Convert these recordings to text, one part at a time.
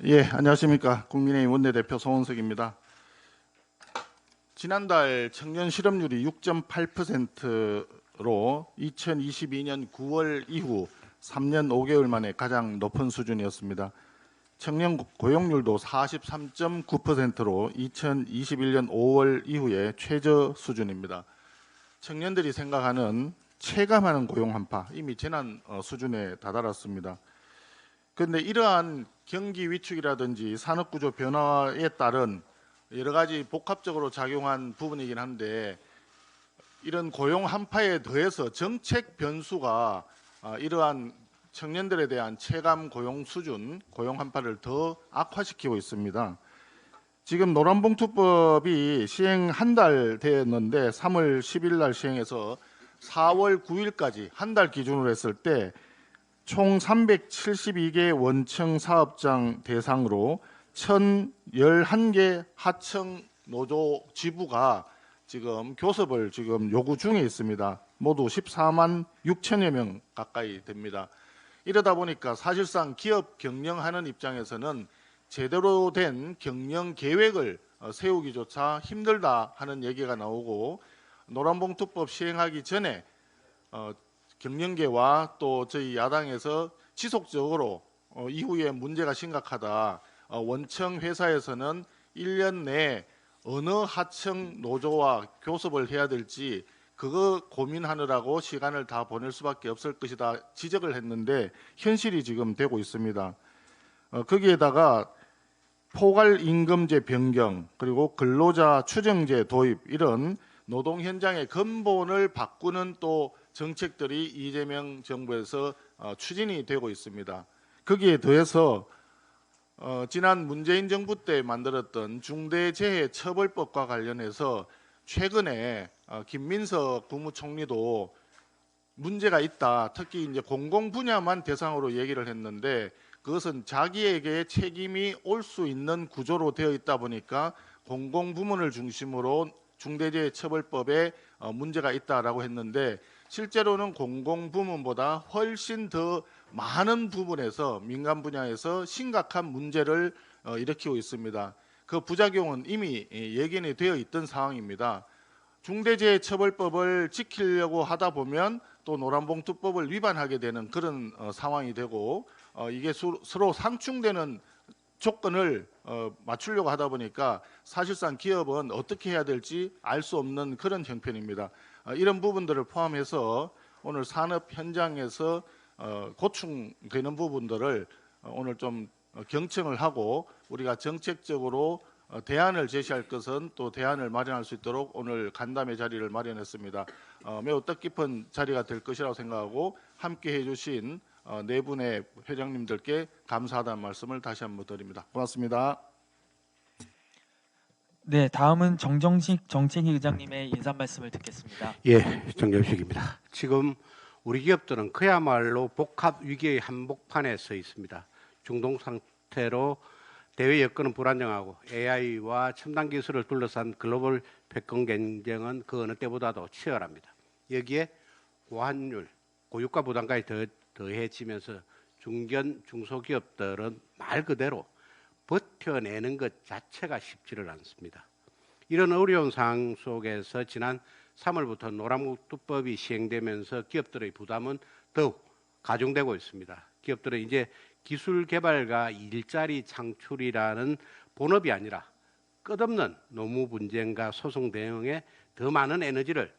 예, 안녕하십니까. 국민의힘 원내대표 송원석입니다. 지난달 청년 실업률이 6.8%로 2022년 9월 이후 3년 5개월 만에 가장 높은 수준이었습니다. 청년 고용률도 43.9%로 2021년 5월 이후에 최저 수준입니다. 청년들이 생각하는 체감하는 고용 한파 이미 재난 수준에 다다랐습니다. 그런데 이러한 경기 위축이라든지 산업구조 변화에 따른 여러 가지 복합적으로 작용한 부분이긴 한데, 이런 고용 한파에 더해서 정책 변수가 이러한 청년들에 대한 체감 고용 수준, 고용 한파를 더 악화시키고 있습니다. 지금 노란봉투법이 시행 한 달 되었는데 3월 10일 날 시행해서 4월 9일까지 한 달 기준으로 했을 때 총 372개 원청 사업장 대상으로 1,011개 하청 노조 지부가 지금 교섭을 요구 중에 있습니다. 모두 14만 6천여 명 가까이 됩니다. 이러다 보니까 사실상 기업 경영하는 입장에서는 제대로 된 경영 계획을 세우기조차 힘들다 하는 얘기가 나오고, 노란봉투법 시행하기 전에 경영계와 또 저희 야당에서 지속적으로 이후에 문제가 심각하다, 원청 회사에서는 1년 내에 어느 하청 노조와 교섭을 해야 될지 그거 고민하느라고 시간을 다 보낼 수밖에 없을 것이다 지적을 했는데, 현실이 지금 되고 있습니다. 거기에다가 포괄 임금제 변경, 그리고 근로자 추정제 도입, 이런 노동 현장의 근본을 바꾸는 또 정책들이 이재명 정부에서 추진이 되고 있습니다. 거기에 더해서 지난 문재인 정부 때 만들었던 중대재해처벌법과 관련해서 최근에 김민석 국무총리도 문제가 있다, 특히 이제 공공 분야만 대상으로 얘기를 했는데, 그것은 자기에게 책임이 올 수 있는 구조로 되어 있다 보니까 공공 부문을 중심으로 중대재해처벌법에 문제가 있다라고 했는데, 실제로는 공공 부문보다 훨씬 더 많은 부분에서 민간 분야에서 심각한 문제를 일으키고 있습니다. 그 부작용은 이미 예견이 되어 있던 상황입니다. 중대재해처벌법을 지키려고 하다 보면 또 노란봉투법을 위반하게 되는 그런 상황이 되고, 이게 서로 상충되는 조건을 맞추려고 하다 보니까 사실상 기업은 어떻게 해야 될지 알 수 없는 그런 형편입니다. 이런 부분들을 포함해서 오늘 산업 현장에서 고충되는 부분들을 오늘 좀 경청을 하고, 우리가 정책적으로 대안을 제시할 것은 또 대안을 마련할 수 있도록 오늘 간담회 자리를 마련했습니다. 매우 뜻깊은 자리가 될 것이라고 생각하고, 함께해 주신 네 분의 회장님들께 감사하다는 말씀을 다시 한번 드립니다. 고맙습니다. 네, 다음은 정정식 정책위 의장님의 인사 말씀을 듣겠습니다. 예, 정정식입니다. 지금 우리 기업들은 그야말로 복합 위기의 한복판에 서 있습니다. 중동 상태로 대외 여건은 불안정하고 AI와 첨단 기술을 둘러싼 글로벌 패권 경쟁은 그 어느 때보다도 치열합니다. 여기에 고환율, 고유가 부담까지 더해지면서 중견, 중소기업들은 말 그대로 버텨내는 것 자체가 쉽지를 않습니다. 이런 어려운 상황 속에서 지난 3월부터 노란봉투법이 시행되면서 기업들의 부담은 더욱 가중되고 있습니다. 기업들은 이제 기술 개발과 일자리 창출이라는 본업이 아니라 끝없는 노무 분쟁과 소송 대응에 더 많은 에너지를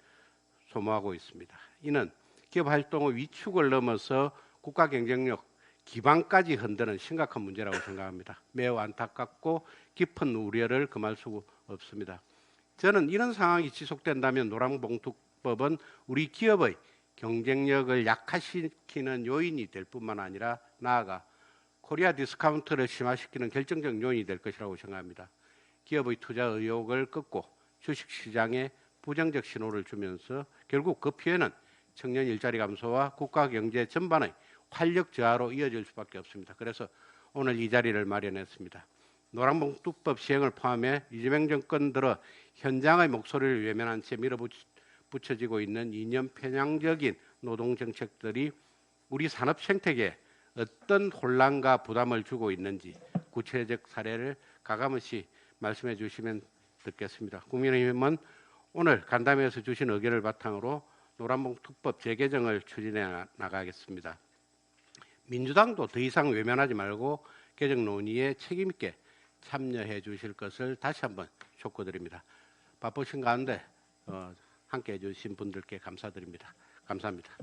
소모하고 있습니다. 이는 기업 활동의 위축을 넘어서 국가 경쟁력 기반까지 흔드는 심각한 문제라고 생각합니다. 매우 안타깝고 깊은 우려를 금할 수 없습니다. 저는 이런 상황이 지속된다면 노란봉투법은 우리 기업의 경쟁력을 약화시키는 요인이 될 뿐만 아니라 나아가 코리아 디스카운트를 심화시키는 결정적 요인이 될 것이라고 생각합니다. 기업의 투자 의욕을 꺾고 주식시장에 부정적 신호를 주면서 결국 그 피해는 청년 일자리 감소와 국가 경제 전반의 활력 저하로 이어질 수밖에 없습니다. 그래서 오늘 이 자리를 마련했습니다. 노란봉투법 시행을 포함해 이재명 정권 들어 현장의 목소리를 외면한 채 밀어붙여지고 있는 이념 편향적인 노동 정책들이 우리 산업 생태계에 어떤 혼란과 부담을 주고 있는지 구체적 사례를 가감없이 말씀해 주시면 듣겠습니다. 국민의힘은 오늘 간담회에서 주신 의견을 바탕으로 노란봉투법 재개정을 추진해 나가겠습니다. 민주당도 더 이상 외면하지 말고 개정 논의에 책임 있게 참여해 주실 것을 다시 한번 촉구드립니다. 바쁘신 가운데 함께해 주신 분들께 감사드립니다. 감사합니다.